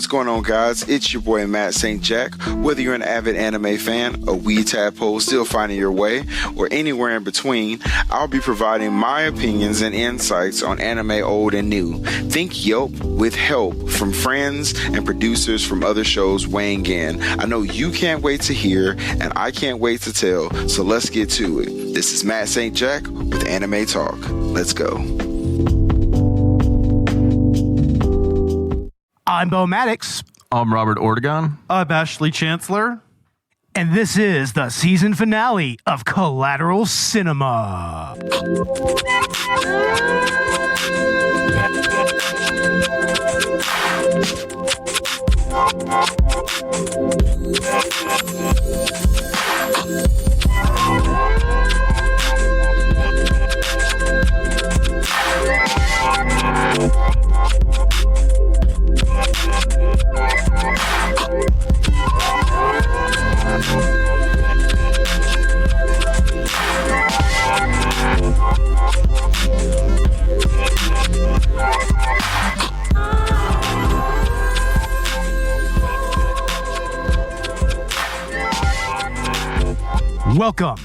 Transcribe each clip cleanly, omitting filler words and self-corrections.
going on, guys? It's your boy Matt St. Jack. Whether you're an avid anime fan, a wee tadpole still finding your way, or anywhere in between, I'll be providing my opinions and insights on anime old and new. Think Yelp with help from friends and producers from other shows weighing in. I know you can't wait to hear, and I can't wait to tell, so let's get to it. This is Matt St. Jack with Anime Talk. Let's go. I'm Bo Maddox. I'm Robert Ortegon. I'm Ashley Chancellor. And this is the season finale of Collateral Cinema. Welcome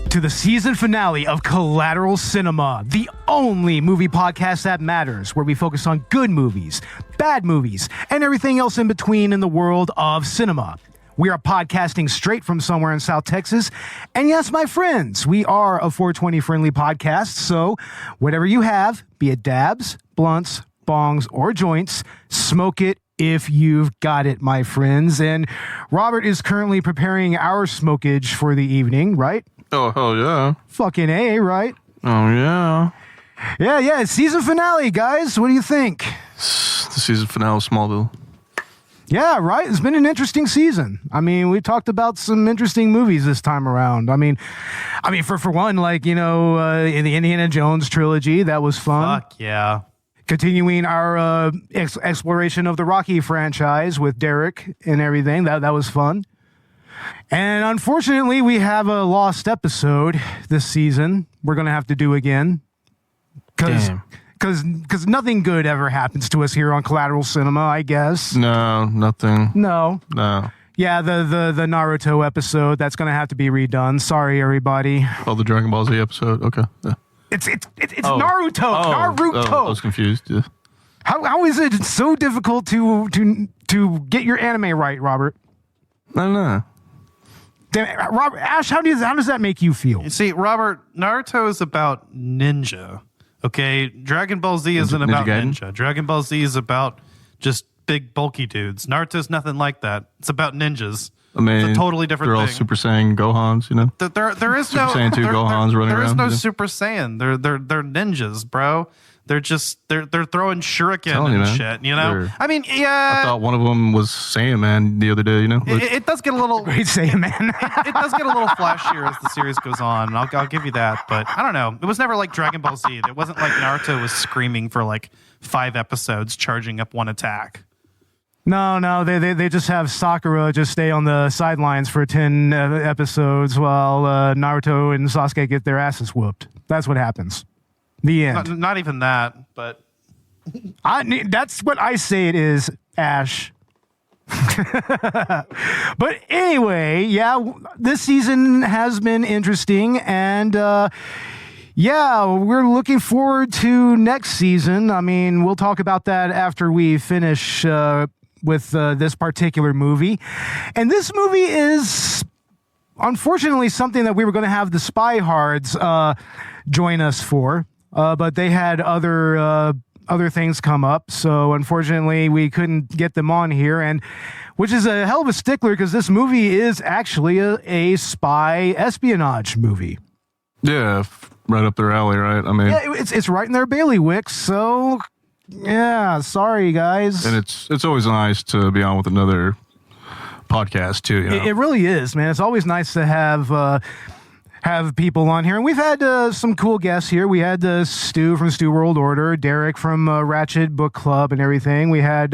to the season finale of Collateral Cinema, the only movie podcast that matters, where we focus on good movies, bad movies, and everything else in between in the world of cinema. We are podcasting straight from somewhere in South Texas. And yes, my friends, we are a 420 friendly podcast. So whatever you have, be it dabs, blunts, bongs, or joints, smoke it if you've got it, my friends. And Robert is currently preparing our smokage for the evening, right? Oh, hell yeah. Fucking A, right? Oh, yeah. Yeah, it's season finale, guys. What do you think? The season finale of Smallville. Yeah, right? It's been an interesting season. I mean, we talked about some interesting movies this time around. I mean, for one, like, in the Indiana Jones trilogy, that was fun. Fuck yeah. Continuing our exploration of the Rocky franchise with Derek and everything. That was fun. And unfortunately, we have a lost episode this season we're going to have to do again. Because nothing good ever happens to us here on Collateral Cinema, I guess. No, nothing. No. Yeah, the Naruto episode, that's going to have to be redone. Sorry, everybody. Oh, the Dragon Ball Z episode? Okay. Yeah. It's Naruto. Naruto. I was confused. Yeah. How is it so difficult to get your anime right, Robert? I don't know. Robert, Ash, how does that make you feel? You see, Robert, Naruto is about ninja. Okay, Dragon Ball Z isn't about ninja. Dragon Ball Z is about just big bulky dudes. Naruto's nothing like that. It's about ninjas. I mean, it's a totally different they're thing. all Super Saiyan Gohans, you know? There is Super no Saiyan 2 Gohans running there around. There is no you know? Super Saiyan. They're ninjas, bro. They're throwing shuriken and shit, you know? I mean, yeah. I thought one of them was Saiyan Man the other day, you know? It does get a little... Great Saiyan Man. it does get a little flashier as the series goes on. I'll give you that. But I don't know. It was never like Dragon Ball Z. It wasn't like Naruto was screaming for like 5 episodes, charging up one attack. No, they just have Sakura just stay on the sidelines for 10 episodes while Naruto and Sasuke get their asses whooped. That's what happens. The end. Not even that, but... that's what I say it is, Ash. But anyway, yeah, this season has been interesting, and we're looking forward to next season. I mean, we'll talk about that after we finish with this particular movie. And this movie is unfortunately something that we were going to have the Spy Hards join us for. But they had other things come up, so unfortunately we couldn't get them on here, and which is a hell of a stickler because this movie is actually a spy espionage movie. Yeah, right up their alley, right? I mean, yeah, it's right in their bailiwick. So yeah, sorry guys. And it's always nice to be on with another podcast too. You know? It really is, man. It's always nice to have people on here, and we've had some cool guests here. We had Stu from Stu World Order, Derek from Ratchet Book Club and everything. We had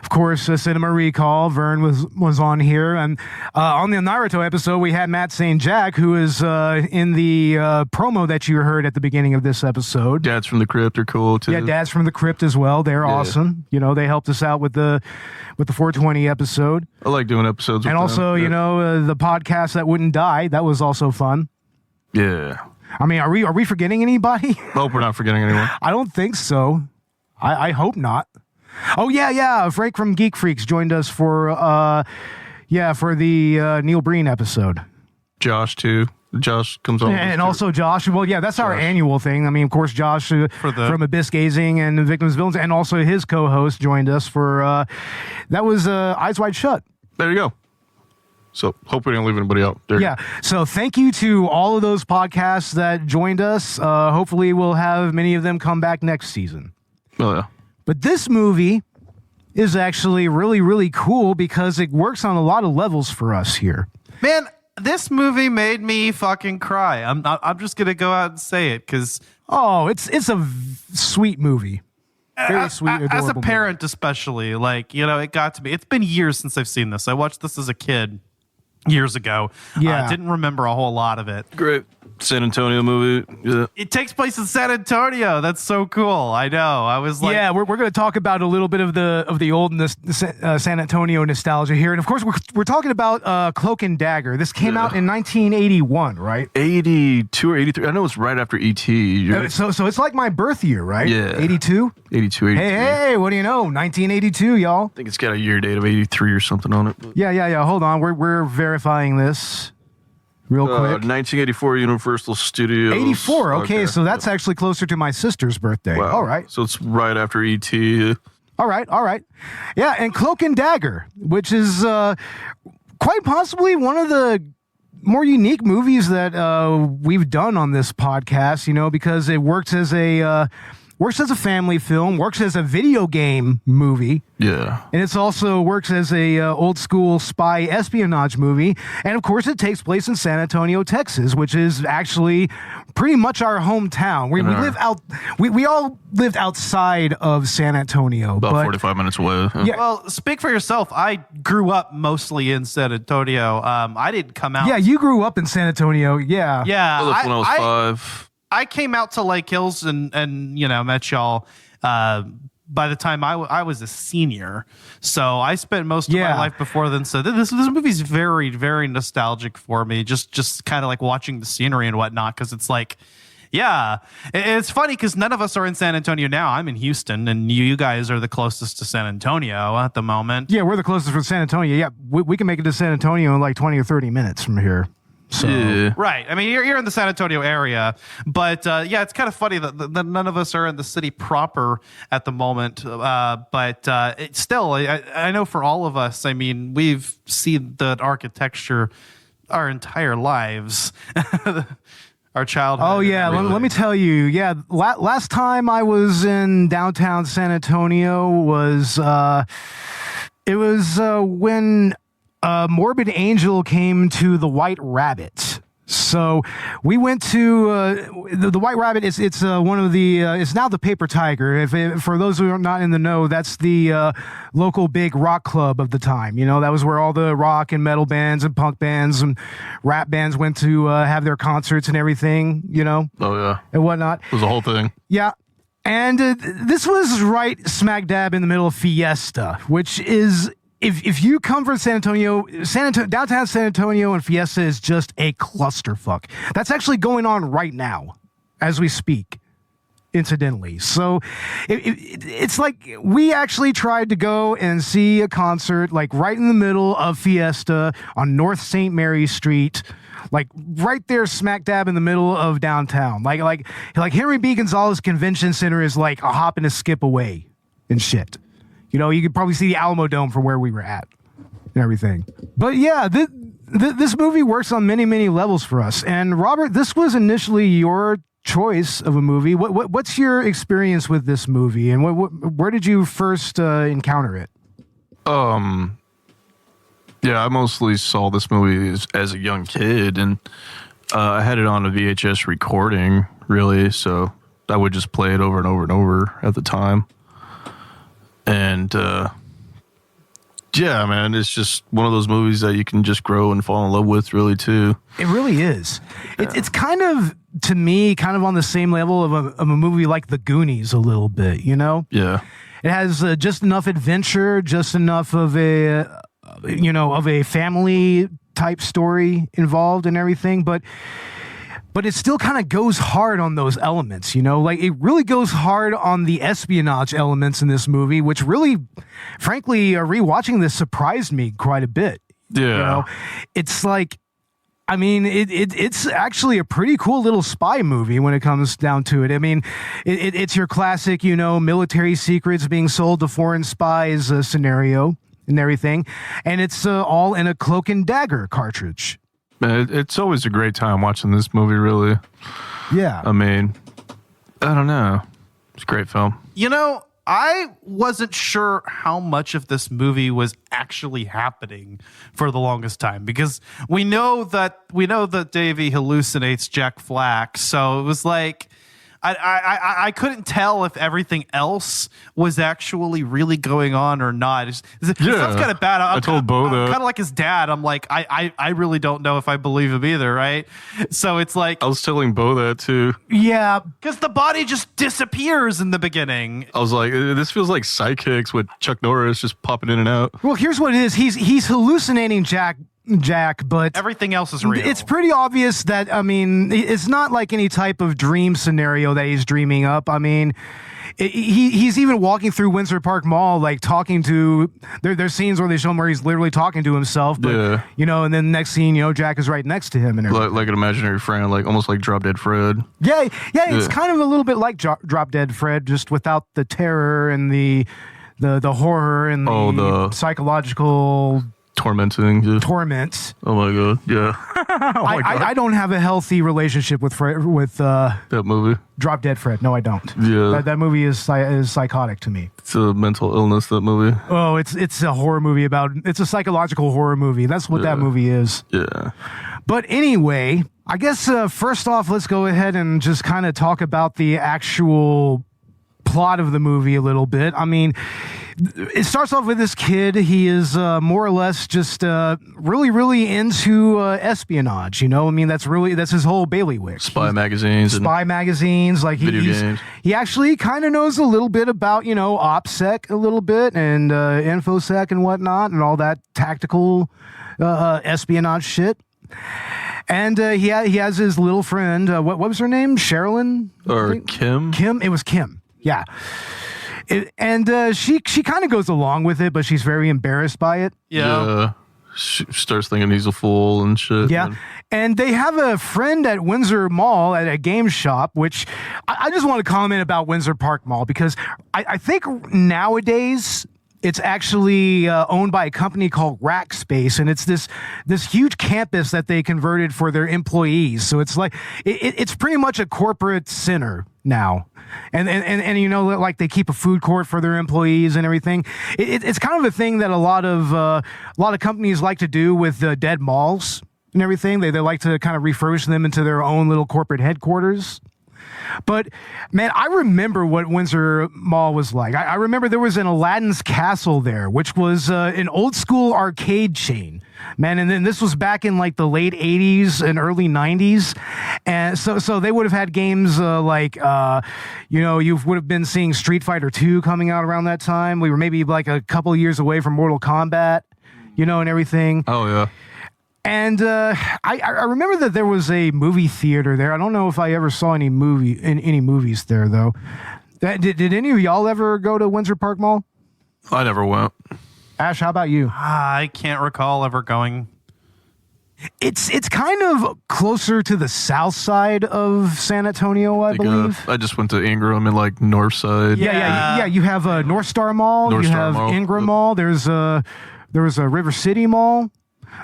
Of course, Cinema Recall. Vern was on here. And on the Naruto episode, we had Matt St. Jack, who is in the promo that you heard at the beginning of this episode. Dads from the Crypt are cool, too. Yeah, Dads from the Crypt as well. They're awesome. You know, they helped us out with the 420 episode. I like doing episodes with and also, them. you know, the podcast that wouldn't die. That was also fun. Yeah. I mean, are we forgetting anybody? Hope we're not forgetting anyone. I don't think so. I hope not. Oh, yeah. Frank from Geek Freaks joined us for the Neil Breen episode. Josh, too. Josh comes on. And also Josh. Well, yeah, that's our annual thing. I mean, of course, Josh from Abyss Gazing and Victims Villains, and also his co-host joined us for, that was Eyes Wide Shut. There you go. So hope we didn't leave anybody out there. Yeah. So thank you to all of those podcasts that joined us. Hopefully we'll have many of them come back next season. Oh, yeah. But this movie is actually really, really cool because it works on a lot of levels for us here. Man, this movie made me fucking cry. I'm just gonna go out and say it because it's a sweet movie. Very sweet, adorable as a parent, movie. Especially, like, you know, it got to me. It's been years since I've seen this. I watched this as a kid years ago. Yeah, didn't remember a whole lot of it. Great San Antonio movie. Yeah. It takes place in San Antonio. That's so cool. I know. I was like, yeah, we're going to talk about a little bit of the old San Antonio nostalgia here, and of course we're talking about Cloak and Dagger. This came out in 1981, right? 82 or 83. I know it's right after E.T. So it's like my birth year, right? Yeah. 82. 82, 83. Hey, what do you know? 1982, y'all. I think it's got a year date of 83 or something on it. But. Yeah. Hold on, we're verifying this real quick. 1984 Universal Studios. 84. Okay, so that's actually closer to my sister's birthday. Wow. All right. So it's right after E.T. All right. Yeah, and Cloak and Dagger, which is quite possibly one of the more unique movies that we've done on this podcast, you know, because it works as a family film, works as a video game movie. Yeah. And it's also works as a old school spy espionage movie. And of course, it takes place in San Antonio, Texas, which is actually pretty much our hometown. We all lived outside of San Antonio. About 45 minutes away. Yeah. well, speak for yourself. I grew up mostly in San Antonio. I didn't come out. Yeah, you grew up in San Antonio. Yeah. Yeah. I left when I was 5. I came out to Lake Hills and you know, met y'all by the time I was a senior. So I spent most of my life before then. So this movie's very, very nostalgic for me. Just kind of like watching the scenery and whatnot, because it's like, yeah, it's funny because none of us are in San Antonio now. I'm in Houston, and you guys are the closest to San Antonio at the moment. Yeah, we're the closest from San Antonio. Yeah, we can make it to San Antonio in like 20 or 30 minutes from here. So. Yeah. Right. I mean, you're in the San Antonio area, but yeah, it's kind of funny that none of us are in the city proper at the moment. But it's still, I know for all of us, I mean, we've seen the architecture our entire lives, our childhood. Oh, yeah. Let me tell you. Yeah. Last time I was in downtown San Antonio was when Morbid Angel came to the White Rabbit. So we went to the White Rabbit. It's one of the. It's now the Paper Tiger. For those who are not in the know, that's the local big rock club of the time. You know, that was where all the rock and metal bands and punk bands and rap bands went to have their concerts and everything. You know. Oh yeah. And whatnot. It was a whole thing. Yeah. And this was right smack dab in the middle of Fiesta, which is. If you come from San Antonio, downtown San Antonio and Fiesta is just a clusterfuck. That's actually going on right now as we speak, incidentally. So it's like we actually tried to go and see a concert like right in the middle of Fiesta on North St. Mary Street, like right there smack dab in the middle of downtown. Like Henry B. Gonzalez Convention Center is like a hop and a skip away and shit. You know, you could probably see the Alamo Dome from where we were at and everything. But yeah, this movie works on many, many levels for us. And Robert, this was initially your choice of a movie. What's your experience with this movie, and where did you first encounter it? Yeah, I mostly saw this movie as a young kid, and I had it on a VHS recording, really, so I would just play it over and over and over at the time. And Yeah, man, it's just one of those movies that you can just grow and fall in love with, really, too. It really is. It's kind of, to me, kind of on the same level of a movie like The Goonies a little bit, you know? Yeah. It has just enough adventure, just enough of a, of a family type story involved and everything, but it still kind of goes hard on those elements, like it really goes hard on the espionage elements in this movie, which really, frankly, rewatching this surprised me quite a bit. Yeah. It's like, I mean, it's actually a pretty cool little spy movie when it comes down to it. I mean, it's your classic, military secrets being sold to foreign spies scenario and everything. And it's all in a Cloak and Dagger cartridge. It's always a great time watching this movie, really. Yeah. I mean, I don't know. It's a great film. I wasn't sure how much of this movie was actually happening for the longest time, because we know that Davey hallucinates Jack Flack, so it was like I couldn't tell if everything else was actually really going on or not. It sounds kind of bad. I told Bo that. Kind of like his dad. I'm like, I really don't know if I believe him either, right? So it's like... I was telling Bo that, too. Yeah. Because the body just disappears in the beginning. I was like, this feels like Sidekicks with Chuck Norris just popping in and out. Well, here's what it is. He's hallucinating Jack, but everything else is real. It's pretty obvious that, I mean, it's not like any type of dream scenario that he's dreaming up. I mean, he's even walking through Windsor Park Mall, like talking to, there's scenes where they show him where he's literally talking to himself, but, and then next scene, Jack is right next to him. And like an imaginary friend, like almost like Drop Dead Fred. Yeah, it's kind of a little bit like Drop Dead Fred, just without the terror and the horror and the psychological... torment. Oh my god, yeah. I don't have a healthy relationship with that movie. Drop Dead Fred. No, I don't. Yeah, that movie is psychotic to me. It's a mental illness. That movie. Oh, it's a horror movie it's a psychological horror movie. That's what that movie is. Yeah. But anyway, I guess first off, let's go ahead and just kind of talk about the actual plot of the movie a little bit. I mean, it starts off with this kid. He is more or less just really, really into espionage. I mean, that's his whole bailiwick. Spy magazines. Like video games. He actually kind of knows a little bit about, OPSEC a little bit and InfoSec and whatnot and all that tactical espionage shit. And he has his little friend. What was her name? Sherilyn? Or Kim? Kim? It was Kim. Yeah. She kind of goes along with it, but she's very embarrassed by it. Yeah. She starts thinking he's a fool and shit. Yeah. And they have a friend at Windsor Mall at a game shop, which I just want to comment about Windsor Park Mall, because I think nowadays it's actually owned by a company called Rackspace, and it's this huge campus that they converted for their employees. So it's like it's pretty much a corporate center now, and like they keep a food court for their employees and everything. It's kind of a thing that a lot of companies like to do with dead malls and everything. They like to kind of refurbish them into their own little corporate headquarters. But, man, I remember what Windsor Mall was like. I remember there was an Aladdin's Castle there, which was an old-school arcade chain. Man, and then this was back in, like, the late 80s and early 90s. And so they would have had games you would have been seeing Street Fighter 2 coming out around that time. We were maybe, like, a couple of years away from Mortal Kombat, and everything. Oh, yeah. And I remember that there was a movie theater there. I don't know if I ever saw any movies there, though. Did any of y'all ever go to Windsor Park Mall? I never went. Ash, how about you? I can't recall ever going. It's kind of closer to the south side of San Antonio, I believe. I just went to Ingram and like north side. Yeah. You have North Star Mall. You have Ingram Mall. There was a River City Mall.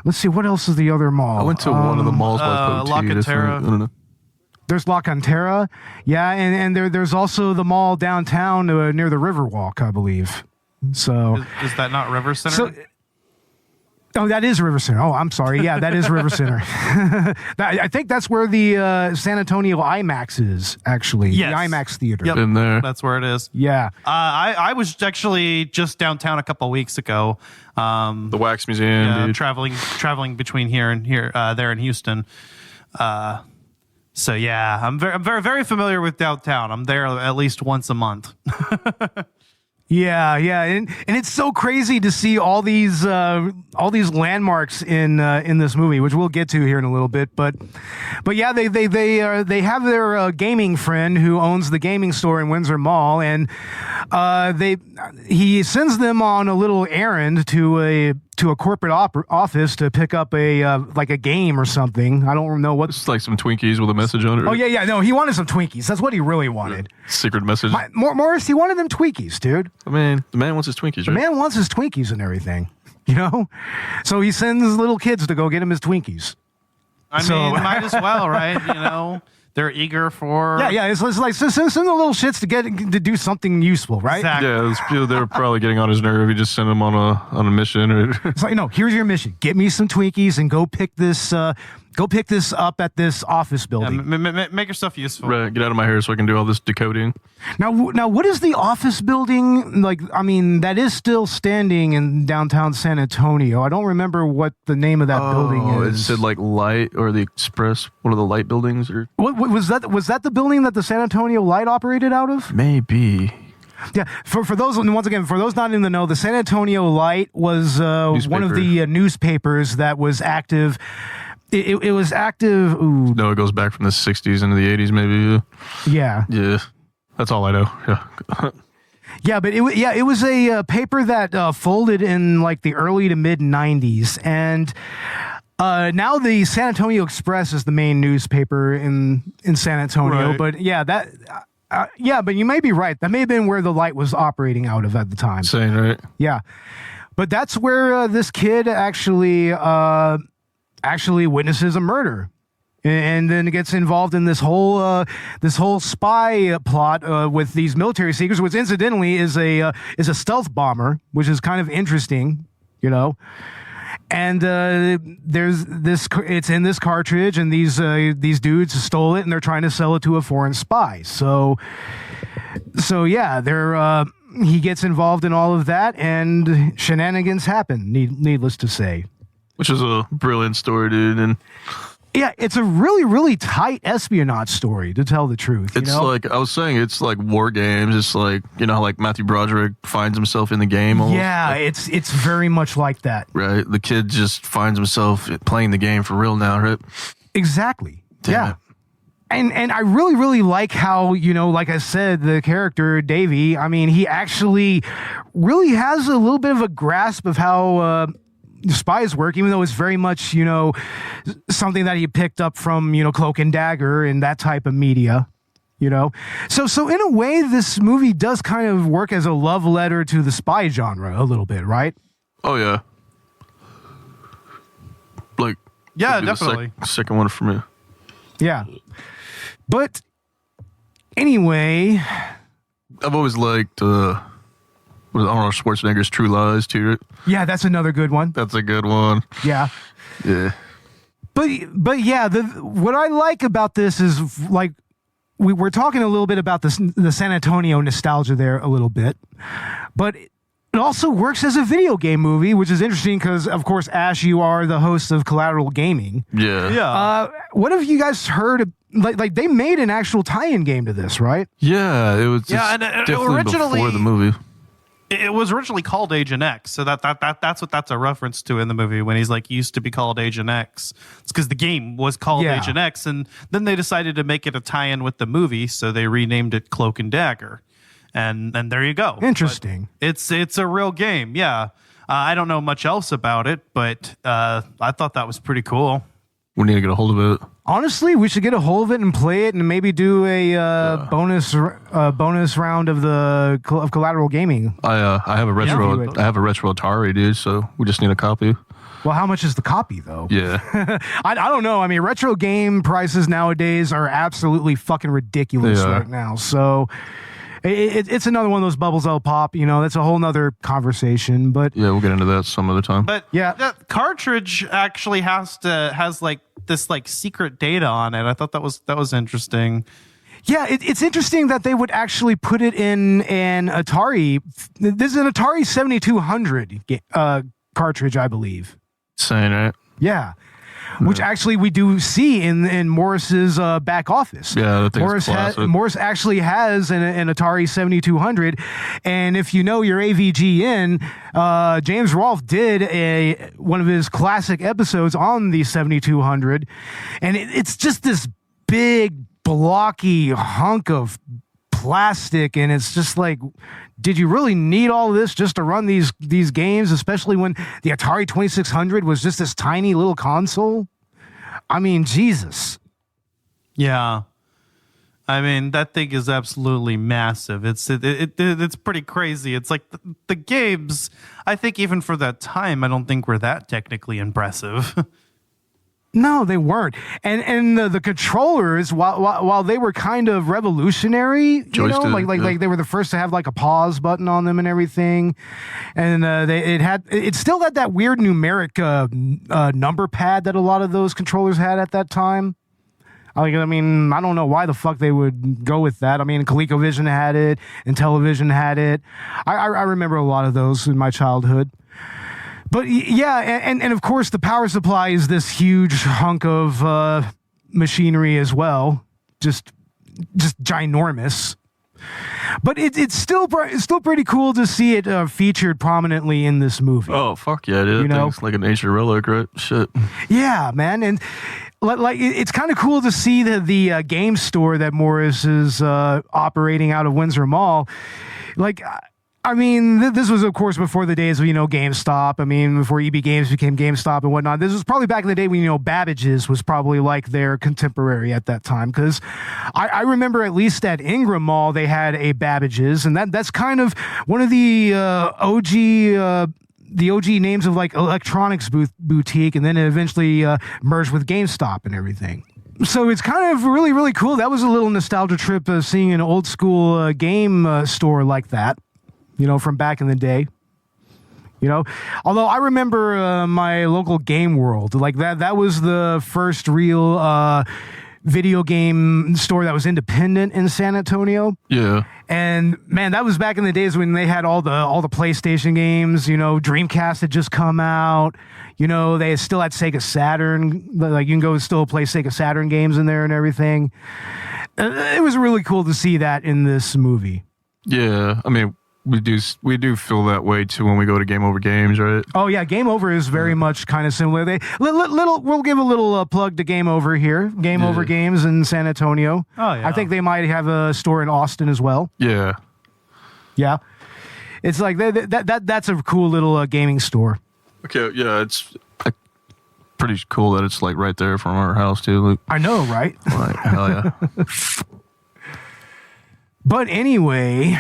Let's see, what else is the other mall? I went to one of the malls by La Cantera. I don't know. There's La Cantera. Yeah, and there's also the mall downtown near the Riverwalk, I believe. So is that not River Center? So, Oh, that is River Center. Oh, I'm sorry. Yeah, that is River Center. I think that's where the San Antonio IMAX is, actually. Yes. The IMAX theater. Yep. Been there. That's where it is. Yeah. I was actually just downtown a couple weeks ago. The Wax Museum. Dude. Traveling between here and there in Houston. So yeah, I'm very, very familiar with downtown. I'm there at least once a month. Yeah, and it's so crazy to see all these landmarks in this movie, which we'll get to here in a little bit. But yeah, they have their gaming friend who owns the gaming store in Windsor Mall, and he sends them on a little errand to a corporate office to pick up a game or something. I don't know what. It's like some Twinkies with a message on it. Oh yeah, no, he wanted some Twinkies. That's what he really wanted. Secret message. Morris, he wanted them Twinkies, dude. I mean, the man wants his Twinkies, right? The man wants his Twinkies and everything, So he sends little kids to go get him his Twinkies. I mean, might as well, right? They're eager for. Yeah. It's like send the little shits to do something useful, right? Exactly. Yeah, those people, they're probably getting on his nerve. He just sent them on a mission. It's like, no, here's your mission: get me some Twinkies and go pick this up at this office building. Make yourself useful. Right, get out of my hair so I can do all this decoding. Now, what is the office building like? I mean, that is still standing in downtown San Antonio. I don't remember what the name of that building is. It said like Light or the Express, one of the Light buildings, or What was that? Was that the building that the San Antonio Light operated out of? maybe. Yeah, for those, and once again, for those not in the know, the San Antonio Light was one of the newspapers that was active. It was active. Ooh, No, it goes back from the 60s into the 80s, maybe. yeah, Yeah, that's all I know. Yeah. yeah, but it was a paper that folded in like the early to mid 90s, and now the San Antonio Express is the main newspaper in San Antonio. Right. But yeah, but you may be right. That may have been where the Light was operating out of at the time. Saying right. Yeah, but that's where this kid actually witnesses a murder, and then gets involved in this whole spy plot with these military secrets, which incidentally is a stealth bomber, which is kind of interesting, And there's this. It's in this cartridge, and these dudes stole it, and they're trying to sell it to a foreign spy. So yeah, he gets involved in all of that, and shenanigans happen. Needless to say. Which is a brilliant story, dude. And yeah, it's a really, really tight espionage story, to tell the truth. it's like, I was saying, it's like war games. It's like, how like Matthew Broderick finds himself in the game. Almost. Yeah, it's very much like that. Right. The kid just finds himself playing the game for real now, right? Exactly. Damn yeah. it. And I really, really like how, like I said, the character, Davey, I mean, he actually really has a little bit of a grasp of how spies work, even though it's very much, something that he picked up from, Cloak and Dagger and that type of media, So in a way, this movie does kind of work as a love letter to the spy genre a little bit, right? Oh, yeah. Like, Yeah, would be the definitely. second one for me. Yeah. But anyway, I've always liked Arnold Schwarzenegger's True Lies, too, right? yeah, that's another good one. That's a good one. Yeah. Yeah. But yeah, what I like about this is like we're talking a little bit about the San Antonio nostalgia there a little bit, but it also works as a video game movie, which is interesting because, of course, Ash, you are the host of Collateral Gaming. Yeah. Yeah. What have you guys heard of, like they made an actual tie-in game to this, right? Yeah, it was Yeah, just and definitely originally- before the movie. It was originally called Agent X, so that's what that's a reference to in the movie when he's like used to be called Agent X. It's because the game was called Yeah. Agent X, and then they decided to make it a tie-in with the movie, so they renamed it Cloak and Dagger, and there you go. Interesting. But it's a real game, yeah. I don't know much else about it, but I thought that was pretty cool. We need to get a hold of it. Honestly, we should get a hold of it and play it, and maybe do a bonus round of Collateral Gaming. I have a retro. Yeah. I have a retro Atari, dude. So we just need a copy. Well, how much is the copy, though? Yeah. I don't know. I mean, retro game prices nowadays are absolutely fucking ridiculous Yeah. right now. So, It's another one of those bubbles that'll pop. That's a whole nother conversation. But yeah, we'll get into that some other time. But yeah, that cartridge actually has like this like secret data on it. I thought that was interesting. Yeah, it's interesting that they would actually put it in an Atari. This is an Atari 7200 cartridge, I believe. Saying it. Yeah. Which actually we do see in Morris's back office. Yeah, that thing's classic. Morris actually has an Atari 7200, and if you know your AVGN, James Rolfe did one of his classic episodes on the 7200, and it's just this big blocky hunk of plastic, and it's just like, did you really need all of this just to run these games, especially when the Atari 2600 was just this tiny little console? I mean, Jesus. Yeah. I mean, that thing is absolutely massive. It's pretty crazy. It's like the games, I think even for that time, I don't think were that technically impressive. No, they weren't. And the controllers, while they were kind of revolutionary, like they were the first to have like a pause button on them and everything, and it still had that weird numeric number pad that a lot of those controllers had at that time. I don't know why the fuck they would go with that. I mean, ColecoVision had it, and Television had it. I remember a lot of those in my childhood. But yeah, and of course the power supply is this huge hunk of machinery as well, just ginormous. But it's still pretty cool to see it featured prominently in this movie. Oh fuck yeah, dude! It's like an ancient relic, right? Shit. Yeah, man, and like it's kind of cool to see the game store that Morris is operating out of Windsor Mall, like. I mean, this was, of course, before the days of, GameStop. I mean, before EB Games became GameStop and whatnot. This was probably back in the day when, Babbage's was probably like their contemporary at that time. Because I remember at least at Ingram Mall, they had a Babbage's. And that's kind of one of the OG names of like electronics boutique. And then it eventually merged with GameStop and everything. So it's kind of really, really cool. That was a little nostalgia trip seeing an old school game store like that. From back in the day. Although I remember my local Game World, like that was the first real video game store that was independent in San Antonio. Yeah. And man, that was back in the days when they had all the PlayStation games, Dreamcast had just come out. They still had Sega Saturn, like you can go still play Sega Saturn games in there and everything. It was really cool to see that in this movie. Yeah, I mean, we do feel that way too when we go to Game Over Games, right? Oh yeah, Game Over is very much kind of similar. We'll give a little plug to Game Over here. Game Over Games in San Antonio. Oh yeah. I think they might have a store in Austin as well. Yeah. Yeah. It's like that's a cool little gaming store. Okay, yeah, it's pretty cool that it's like right there from our house too. Luke. I know, right? Like, hell yeah. But anyway,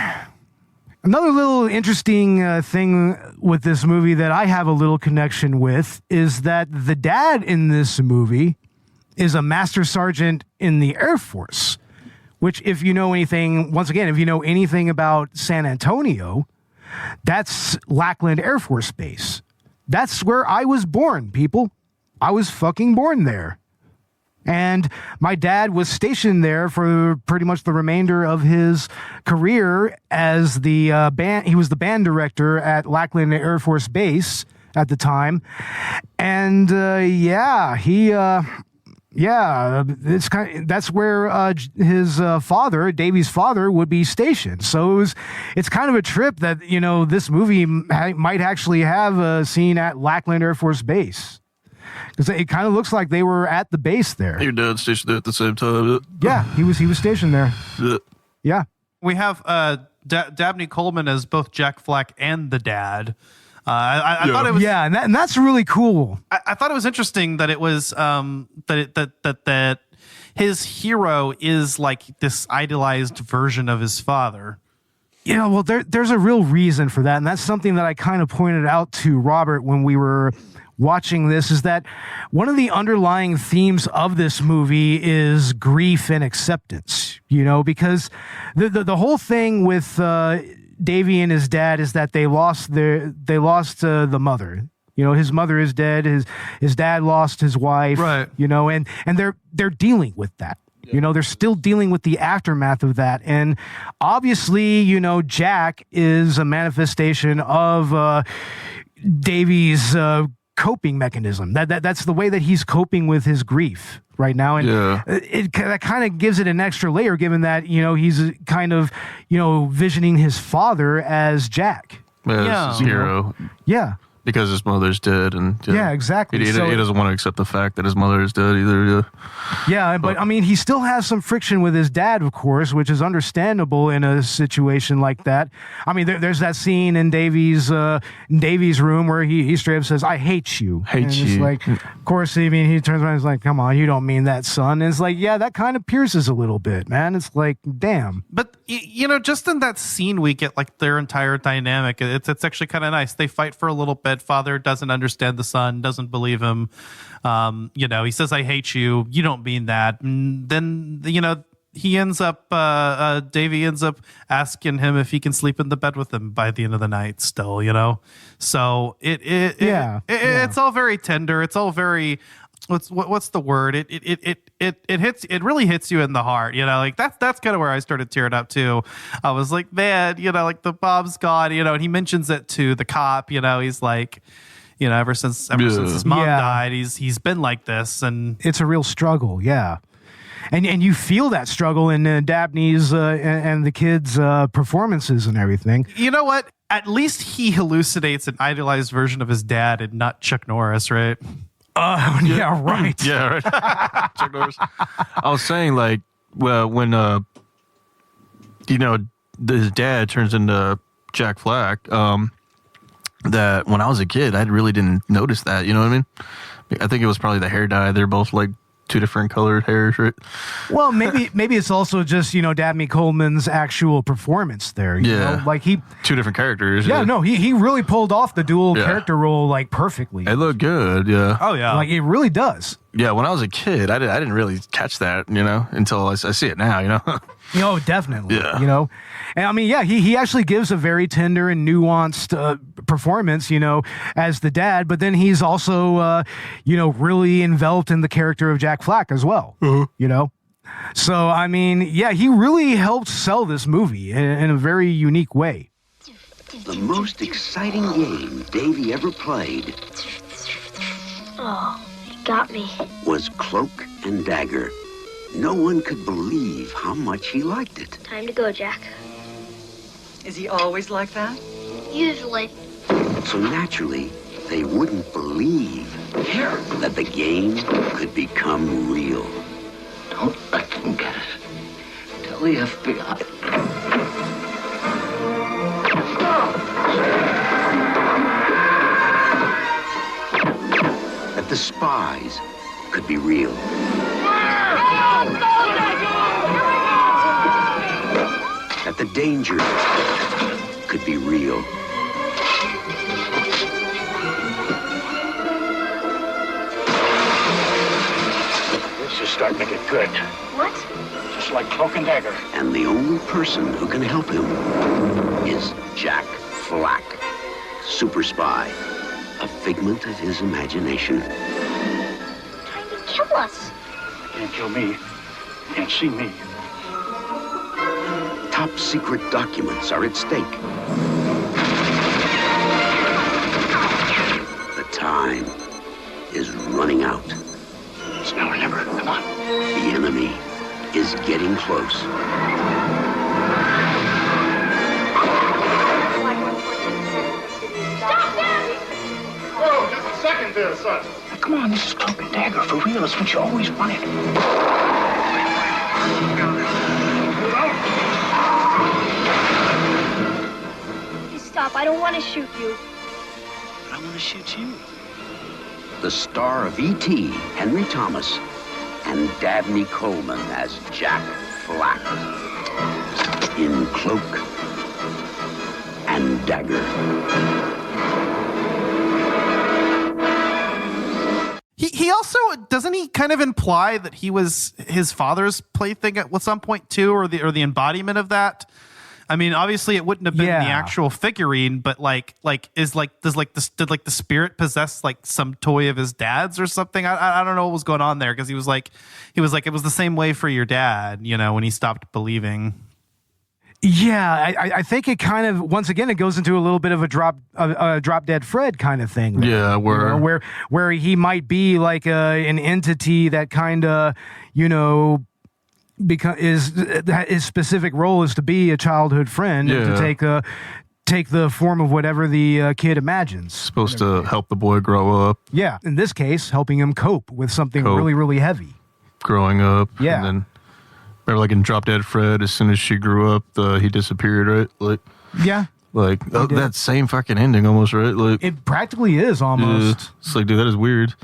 another little interesting thing with this movie that I have a little connection with is that the dad in this movie is a master sergeant in the Air Force, which if you know anything about San Antonio, that's Lackland Air Force Base. That's where I was born, people. I was fucking born there. And my dad was stationed there for pretty much the remainder of his career as the band. He was the band director at Lackland Air Force Base at the time. And that's where his father, Davy's father, would be stationed. So it's kind of a trip that, this movie might actually have a scene at Lackland Air Force Base. Because it kind of looks like they were at the base there. Your dad's stationed there at the same time. Yeah, he was stationed there. Yeah. We have Dabney Coleman as both Jack Flack and the dad. I thought it was and that's really cool. I thought it was interesting that it was that his hero is like this idealized version of his father. Yeah, well, there's a real reason for that, and that's something that I kind of pointed out to Robert when we were watching this, is that one of the underlying themes of this movie is grief and acceptance. because the whole thing with Davy and his dad is that they lost the mother. His mother is dead. His dad lost his wife. Right. And they're dealing with that. They're still dealing with the aftermath of that. And obviously, Jack is a manifestation of Davy's coping mechanism. That's the way that he's coping with his grief right now. And that kind of gives it an extra layer, given that, he's kind of, visioning his father as Jack. As his hero. Yeah. Because his mother's dead, and exactly. He doesn't want to accept the fact that his mother is dead either. But I mean, he still has some friction with his dad, of course, which is understandable in a situation like that. I mean, there's that scene in Davy's room where he straight up says, "I hate you." It's like, of course, I mean, he turns around and is like, "Come on, you don't mean that, son." And it's like, yeah, that kind of pierces a little bit, man. It's like, damn. But just in that scene, we get like their entire dynamic. It's actually kind of nice. They fight for a little bit. Father doesn't understand the son, doesn't believe him. He says, "I hate you. You don't mean that." And then, he ends up, Davy ends up asking him if he can sleep in the bed with him by the end of the night still, So it's all very tender. It's all very, what's the word? It really hits you in the heart, like that's kind of where I started tearing up too. I was like, man, like the Bob's gone, and he mentions it to the cop, he's like, ever since his mom died, he's been like this, and it's a real struggle. Yeah. And you feel that struggle in Dabney's and the kids' performances and everything. You know what? At least he hallucinates an idealized version of his dad and not Chuck Norris, right? Yeah, right. Yeah, right. Chuck Norris. I was saying, like, well, when his dad turns into Jack Flack, that when I was a kid, I really didn't notice that. You know what I mean? I think it was probably the hair dye. They're both like two different colored hairs, right? Well, maybe it's also just, Dabney Coleman's actual performance there. You know? Like two different characters. Yeah, no, he really pulled off the dual character role like perfectly. It looked good, yeah. Oh, yeah. Like it really does. Yeah, when I was a kid, I didn't really catch that, until I see it now, Definitely. Yeah. And I mean, he actually gives a very tender and nuanced performance, as the dad, but then he's also, really enveloped in the character of Jack Flack as well, So, I mean, he really helped sell this movie in a very unique way. The most exciting game Davy ever played got me. was Cloak and Dagger. No one could believe how much he liked it. Time to go, Jack. Is he always like that? Usually. So naturally, they wouldn't believe that the game could become real. Don't let them get it. Tell the FBI. That the spies could be real. That the danger could be real. This is starting to get good. What? Just like Cloak and Dagger. And the only person who can help him is Jack Flack, super spy, a figment of his imagination. Trying to kill us. You can't kill me. You can't see me. Top secret documents are at stake. The time is running out. It's now or never. Come on. The enemy is getting close. Stop them! Whoa, just a second there, son. Now, come on, this is Cloak and Dagger. For real, it's what you always wanted. Please stop. I don't want to shoot you. But I want to shoot you. The star of E.T., Henry Thomas, and Dabney Coleman as Jack Flack in Cloak and Dagger. He he also doesn't he kind of imply that he was his father's plaything at some point too, or the embodiment of that? I mean, obviously it wouldn't have been the actual figurine, but does the spirit possess like some toy of his dad's or something? I don't know what was going on there, because he was like it was the same way for your dad, when he stopped believing. Yeah, I think it kind of, once again, it goes into a little bit of a drop dead Fred kind of thing. Yeah, where he might be like an entity that kind of, because his specific role is to be a childhood friend and to take the form of whatever the kid imagines. Supposed to help the boy grow up. Yeah, in this case, helping him cope with something really, really heavy. Growing up. Yeah. And then, remember, like in Drop Dead Fred, as soon as she grew up, he disappeared, right? Like, yeah. Like, that same fucking ending almost, right? Like, it practically is almost. Yeah, it's like, dude, that is weird.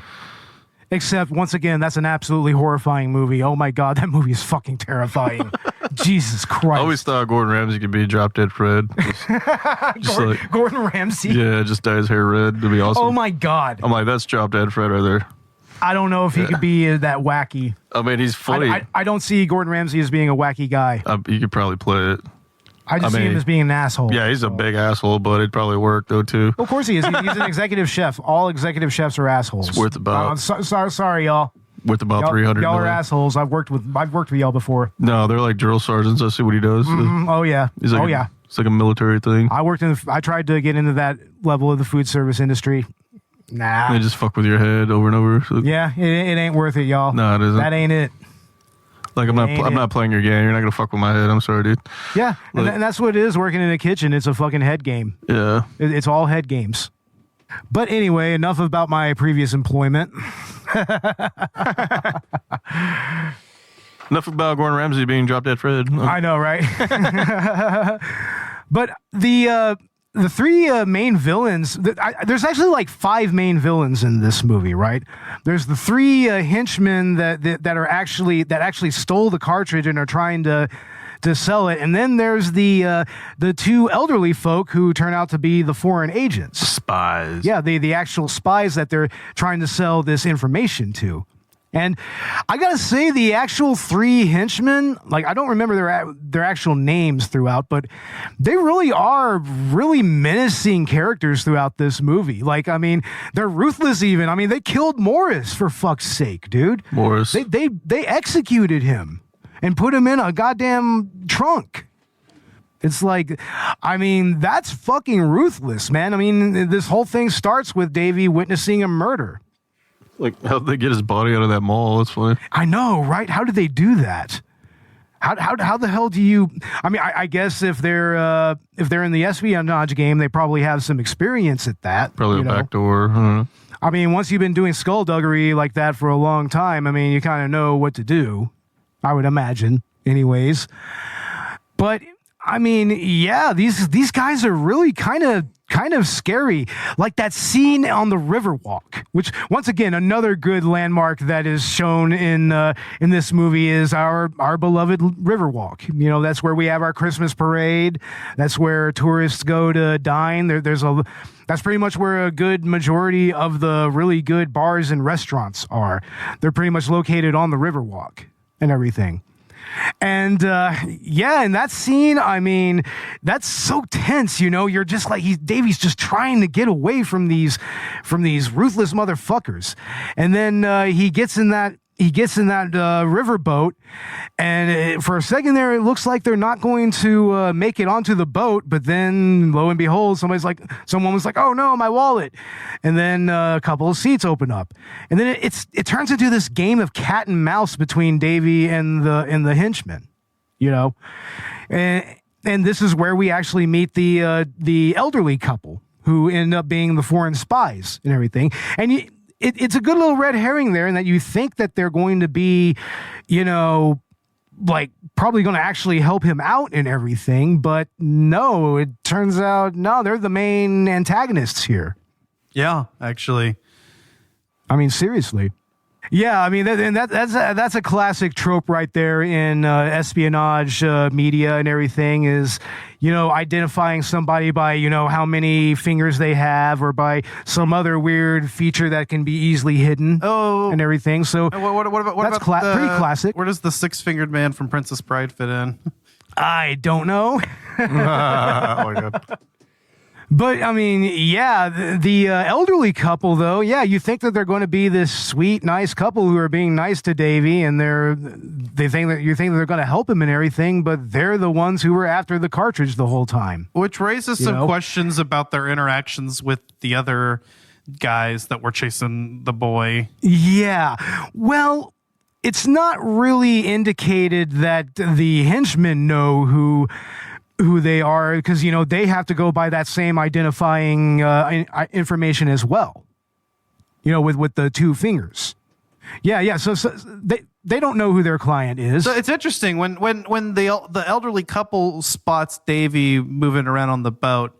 Except, once again, that's an absolutely horrifying movie. Oh my God, that movie is fucking terrifying. Jesus Christ. I always thought Gordon Ramsay could be Drop Dead Fred. Gordon Ramsay? Yeah, just dye his hair red. It'd be awesome. Oh my God. I'm like, that's Drop Dead Fred right there. I don't know if he could be that wacky. I mean, he's funny. I don't see Gordon Ramsay as being a wacky guy. You could probably play it. I see him as being an asshole. Yeah, he's a big asshole, but it'd probably work, though, too. Of course he is. He's an executive chef. All executive chefs are assholes. It's worth about... sorry, y'all. Worth about $300 Y'all million. are assholes. I've worked with y'all before. No, they're like drill sergeants. I see what he does. Oh, yeah. It's like a military thing. I tried to get into that level of the food service industry. Nah. They just fuck with your head over and over. So. Yeah, it ain't worth it, y'all. No, it isn't. That ain't it. Like, I'm not playing your game. You're not gonna fuck with my head. I'm sorry, dude. Yeah, like, and that's what it is working in a kitchen. It's a fucking head game. Yeah. It's all head games. But anyway, enough about my previous employment. Enough about Gordon Ramsay being Drop Dead Fred. I know, right? But the three main villains, there's actually like 5 main villains in this movie, right? There's the 3 henchmen that actually stole the cartridge and are trying to sell it, and then there's the 2 elderly folk who turn out to be the foreign agents, spies. Yeah, the actual spies that they're trying to sell this information to. And I gotta say, the actual 3 henchmen, like, I don't remember their actual names throughout, but they really are really menacing characters throughout this movie. Like, I mean, they're ruthless even. I mean, they killed Morris, for fuck's sake, dude. Morris. They executed him and put him in a goddamn trunk. It's like, I mean, that's fucking ruthless, man. I mean, this whole thing starts with Davey witnessing a murder. Like, how'd they get his body out of that mall? That's funny. I know, right? How did they do that? How the hell do you? I mean, I guess if they're in the espionage game, they probably have some experience at that. Probably a back door. I don't know. I mean, once you've been doing skullduggery like that for a long time, I mean, you kind of know what to do. I would imagine, anyways. But I mean, yeah, these guys are really kind of scary. Like that scene on the Riverwalk, which, once again, another good landmark that is shown in this movie is our beloved Riverwalk. You know, that's where we have our Christmas parade. That's where tourists go to dine. That's pretty much where a good majority of the really good bars and restaurants are. They're pretty much located on the Riverwalk and everything. And in that scene, I mean, that's so tense, you know. You're just like, Davey's just trying to get away from these ruthless motherfuckers. And then he gets in that riverboat, and for a second there, it looks like they're not going to make it onto the boat. But then, lo and behold, someone was like, "Oh no, my wallet!" And then a couple of seats open up, and then it turns into this game of cat and mouse between Davey and the henchmen, you know, and this is where we actually meet the elderly couple who end up being the foreign spies and everything, and It's a good little red herring there, in that you think that they're going to be, you know, like probably going to actually help him out and everything, but no, it turns out, no, they're the main antagonists here. Yeah, actually. I mean, seriously. Yeah, I mean, that's a classic trope right there in espionage media and everything is, identifying somebody by, how many fingers they have or by some other weird feature that can be easily hidden and everything. So what that's about pretty classic. Where does the six-fingered man from Princess Bride fit in? I don't know. Oh my God. But, I mean, yeah, the elderly couple, though, yeah, you think that they're going to be this sweet, nice couple who are being nice to Davy, and you think that they're going to help him and everything, but they're the ones who were after the cartridge the whole time. Which raises some questions about their interactions with the other guys that were chasing the boy. Yeah. Well, it's not really indicated that the henchmen know who they are, because they have to go by that same identifying information as well, with the two fingers. Yeah. So they don't know who their client is. So it's interesting when the elderly couple spots Davy moving around on the boat,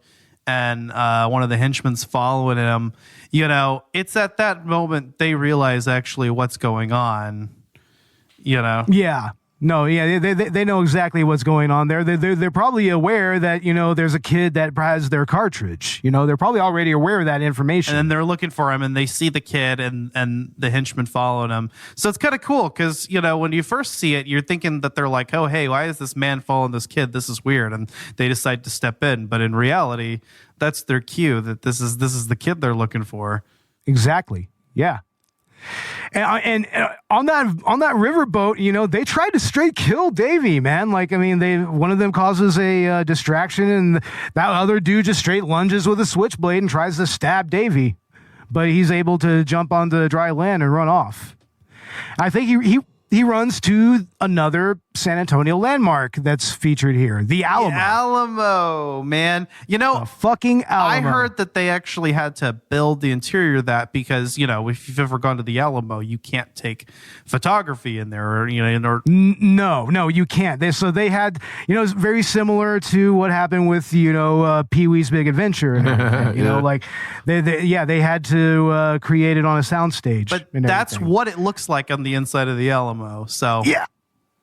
and one of the henchmen's following him. It's at that moment they realize actually what's going on. Yeah. No, yeah, they know exactly what's going on there. They're probably aware that, there's a kid that has their cartridge. They're probably already aware of that information. And then they're looking for him, and they see the kid and the henchman following him. So it's kind of cool because, when you first see it, you're thinking that they're like, oh, hey, why is this man following this kid? This is weird. And they decide to step in. But in reality, that's their cue that this is the kid they're looking for. Exactly. Yeah. And on that riverboat, they tried to straight kill Davy, man. One of them causes a distraction, and that other dude just straight lunges with a switchblade and tries to stab Davy, but he's able to jump onto dry land and run off. I think he runs to another San Antonio landmark that's featured here, the Alamo. The Alamo, man. The fucking Alamo. I heard that they actually had to build the interior of that because, if you've ever gone to the Alamo, you can't take photography in there or. No, you can't. They had, it's very similar to what happened with, Pee-wee's Big Adventure and everything. They had to create it on a soundstage. But that's what it looks like on the inside of the Alamo. So yeah.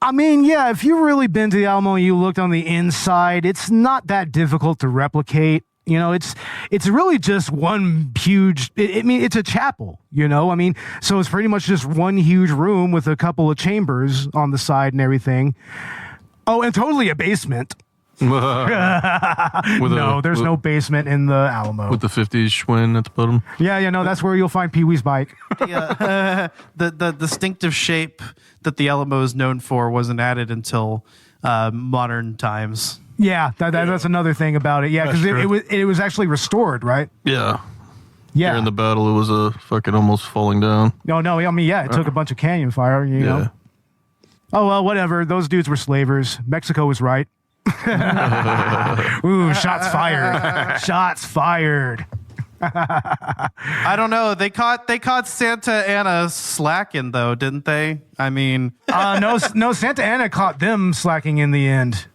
I mean, yeah, if you've really been to the Alamo and you looked on the inside, it's not that difficult to replicate. It's really just one huge, it's a chapel, so it's pretty much just one huge room with a couple of chambers on the side and everything. Oh, and totally a basement. There's no basement in the Alamo. With the 50s Schwinn at the bottom. Yeah, that's where you'll find Pee-wee's bike. The distinctive shape that the Alamo is known for wasn't added until modern times. Yeah, that's another thing about it. Yeah, because it was actually restored, right? Yeah. Yeah. During the battle, it was a fucking almost falling down. No, I mean, yeah, it took a bunch of canyon fire, know. Oh, well, whatever. Those dudes were slavers. Mexico was right. Ooh, shots fired. Shots fired. I don't know. They caught Santa Ana slacking though, didn't they? I mean, no, Santa Ana caught them slacking in the end.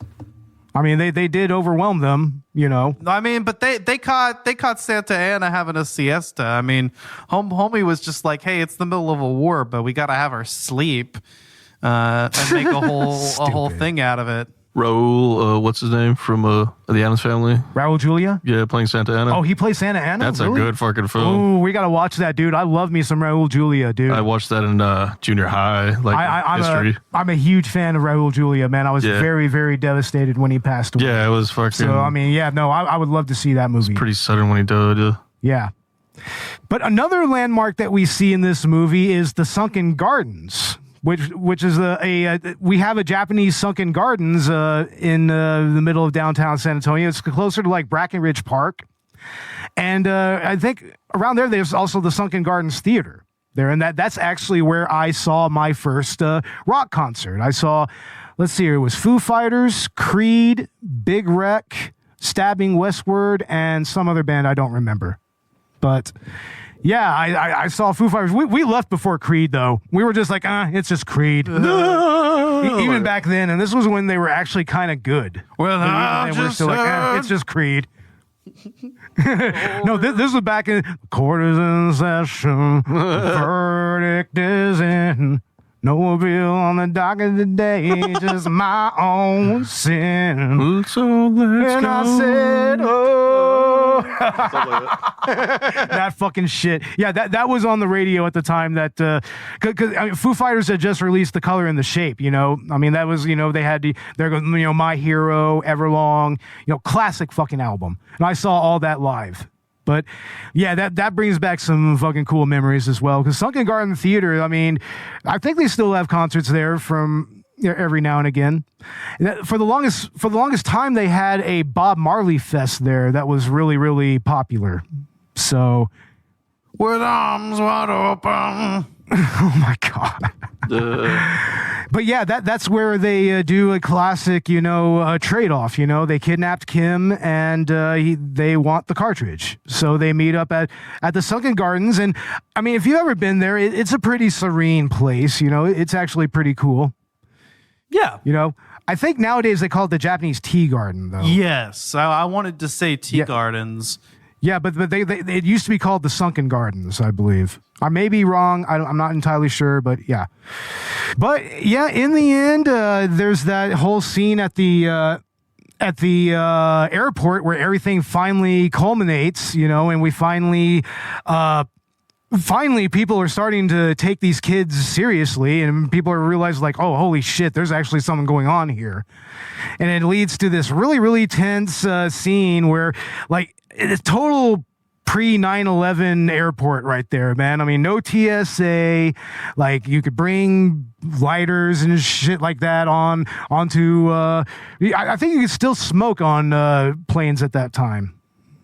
I mean, they did overwhelm them, I mean, but they caught Santa Ana having a siesta. I mean, homie was just like, hey, it's the middle of a war, but we got to have our sleep and make a whole thing out of it. Raul, what's his name from the Addams Family? Raul Julia? Yeah, playing Santa Ana. Oh, he plays Santa Ana? That's really? a good fucking film. Ooh, we got to watch that, dude. I love me some Raul Julia, dude. I watched that in junior high, history. I'm a huge fan of Raul Julia, man. I was very, very devastated when he passed away. Yeah, it was fucking... So, I mean, I would love to see that movie. It's pretty sudden when he died. Yeah. But another landmark that we see in this movie is the Sunken Gardens. Which is we have a Japanese Sunken Gardens in the middle of downtown San Antonio. It's closer to like Brackenridge Park, and I think around there's also the Sunken Gardens Theater there, and that's actually where I saw my first rock concert. I saw, let's see here, it was Foo Fighters, Creed, Big Wreck, Stabbing Westward, and some other band I don't remember, but. Yeah, I saw Foo Fighters. We left before Creed, though. We were just like, it's just Creed. Even back then, and this was when they were actually kind of good. Well, we're still like, it's just Creed. No, this was back in court is in session. Verdict is in. No appeal on the docket today. Just my own sin. So let's go. I said, oh. That fucking shit. Yeah, that was on the radio at the time. That because Foo Fighters had just released The Color and the Shape. I mean, that was they had their My Hero, Everlong, classic fucking album, and I saw all that live. But yeah, that brings back some fucking cool memories as well. Because Sunken Garden Theater, I mean, I think they still have concerts there from every now and again. For the longest time, they had a Bob Marley fest there that was really, really popular. So, with arms wide open. Oh my god. But yeah, that's where they do a classic, trade-off. They kidnapped Kim and they want the cartridge. So they meet up at the Sunken Gardens. And I mean, if you've ever been there, it's a pretty serene place. It's actually pretty cool. Yeah. I think nowadays they call it the Japanese Tea Garden, though. Yes. I wanted to say Tea Gardens. Yeah, but they it used to be called the Sunken Gardens, I believe. I may be wrong. I'm not entirely sure, but yeah. But yeah, in the end, there's that whole scene at the airport where everything finally culminates, and we finally people are starting to take these kids seriously, and people are realizing like, oh, holy shit, there's actually something going on here. And it leads to this really, really tense scene where like it's total pre-9/11 airport right there, man. I mean, no TSA, like you could bring lighters and shit like that onto I think you could still smoke on planes at that time.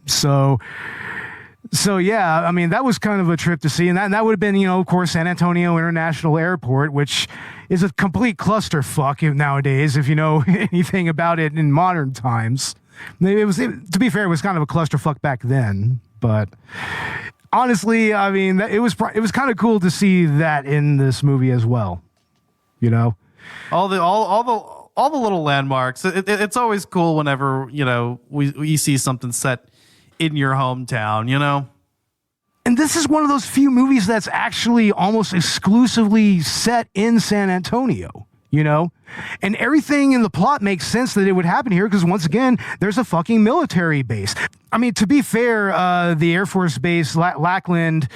So yeah, I mean, that was kind of a trip to see, and that would have been, of course, San Antonio International Airport, which is a complete clusterfuck nowadays, if you know anything about it in modern times. To be fair, it was kind of a clusterfuck back then, but honestly, I mean, it was kind of cool to see that in this movie as well. All the little landmarks. It's always cool whenever we see something set in your hometown. And this is one of those few movies that's actually almost exclusively set in San Antonio. And everything in the plot makes sense that it would happen here because, once again, there's a fucking military base. I mean, to be fair, the Air Force Base, Lackland,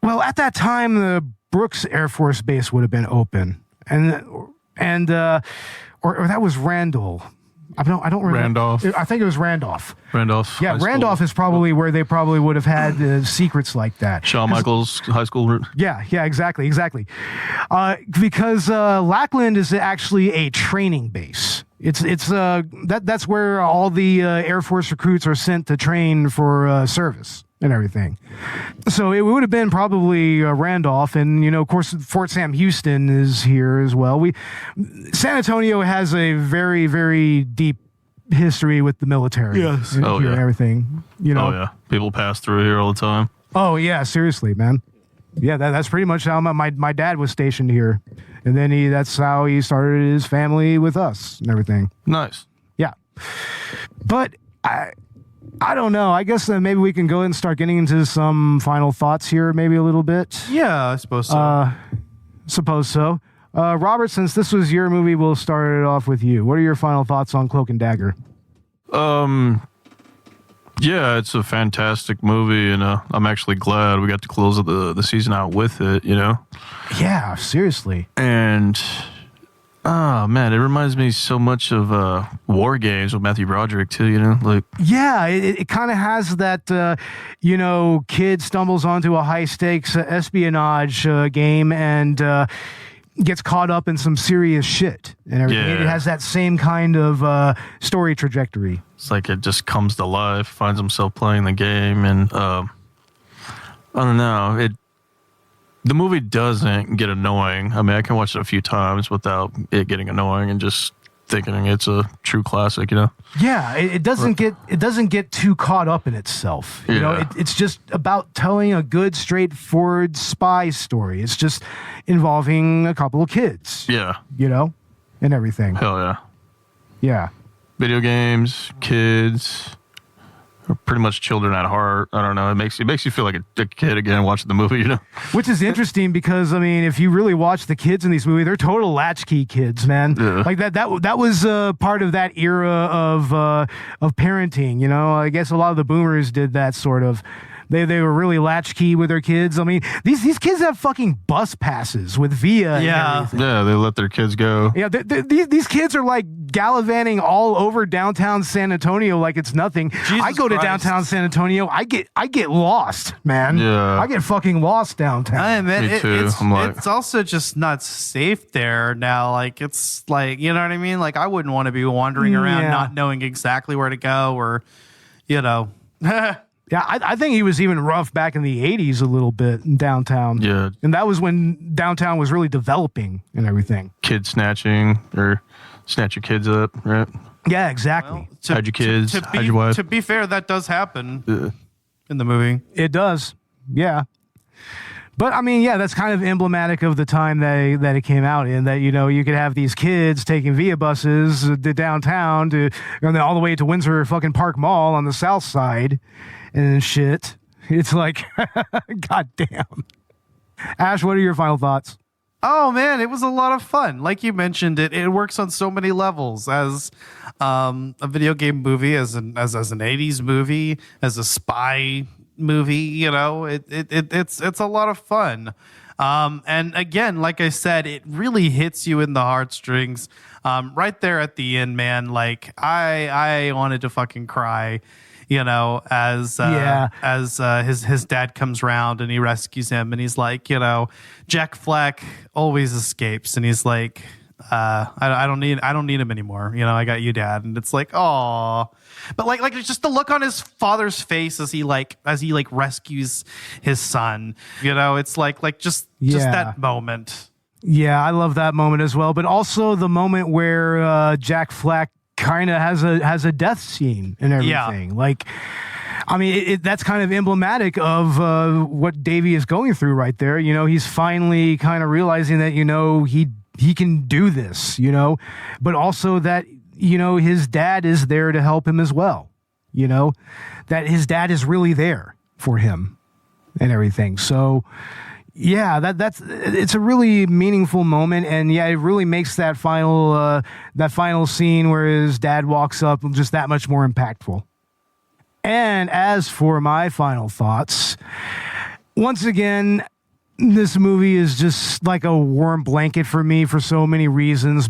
well, at that time, the Brooks Air Force Base would have been open. Or that was Randall. I don't remember. Randolph. I think it was Randolph. Randolph. Yeah, Randolph is probably where they probably would have had secrets like that. Shawn Michaels High School. Yeah, exactly. Because Lackland is actually a training base. That's where all the Air Force recruits are sent to train for service and everything. So it would have been probably Randolph, and of course Fort Sam Houston is here as well. San Antonio has a very, very deep history with the military. Yes. And everything. Oh yeah, people pass through here all the time. Oh yeah, seriously, man. Yeah, that's pretty much how my dad was stationed here, and then that's how he started his family with us and everything. Nice. Yeah, but I don't know. I guess maybe we can go ahead and start getting into some final thoughts here, maybe a little bit. Yeah, I suppose so. Suppose so. Robert, since this was your movie, we'll start it off with you. What are your final thoughts on Cloak and Dagger? Yeah, it's a fantastic movie, and I'm actually glad we got to close the season out with it, Yeah, seriously. And, oh, man, it reminds me so much of War Games with Matthew Broderick, too, Yeah, it kind of has that, kid stumbles onto a high-stakes espionage game and gets caught up in some serious shit and everything. Yeah. It has that same kind of story trajectory. It's like it just comes to life, finds himself playing the game, and I don't know. The movie doesn't get annoying. I mean, I can watch it a few times without it getting annoying and just thinking it's a true classic, Yeah, it doesn't get too caught up in itself. It's just about telling a good, straightforward spy story. It's just involving a couple of kids. Yeah. And everything. Hell yeah. Yeah. Video games, kids, pretty much children at heart. I don't know. It makes you feel like a kid again watching the movie, Which is interesting because, I mean, if you really watch the kids in these movies, they're total latchkey kids, man. Yeah. Like that was part of that era of parenting, I guess a lot of the boomers did that sort of. They were really latchkey with their kids. I mean, these kids have fucking bus passes with Via. And everything. Yeah, they let their kids go. Yeah, these kids are like gallivanting all over downtown San Antonio like it's nothing. I go to downtown San Antonio, I get lost, man. Yeah, I get fucking lost downtown. Me too. It's also just not safe there now. Like it's like, you know what I mean? Like I wouldn't want to be wandering around not knowing exactly where to go, or Yeah, I think he was even rough back in the 80s a little bit in downtown. Yeah. And that was when downtown was really developing and everything. Kid snatching or snatch your kids up, right? Yeah, exactly. Hide your kids, hide your wife. To be fair, that does happen in the movie. It does, yeah. But, I mean, yeah, that's kind of emblematic of the time that it came out in, that, you could have these kids taking Via buses to downtown and then all the way to Windsor fucking Park Mall on the south side and shit. It's like, goddamn. Ash, what are your final thoughts? Oh man, it was a lot of fun. Like you mentioned, it works on so many levels as a video game movie, as an 80s movie, as a spy movie. It's a lot of fun. And again, like I said, it really hits you in the heartstrings. Right there at the end, man. Like I wanted to fucking cry. As his dad comes around and he rescues him, and he's like, Jack Flack always escapes, and he's like, I don't need him anymore. I got you, Dad. And it's like, oh, but like just the look on his father's face as he rescues his son. It's like just that moment. Yeah, I love that moment as well. But also the moment where Jack Flack kind of has a death scene and everything. Like, I mean, that's kind of emblematic of what Davey is going through right there. He's finally kind of realizing that he can do this. But also that his dad is there to help him as well. That his dad is really there for him and everything. So. Yeah, it's a really meaningful moment, and yeah, it really makes that final scene where his dad walks up just that much more impactful. And as for my final thoughts, once again, this movie is just like a warm blanket for me for so many reasons,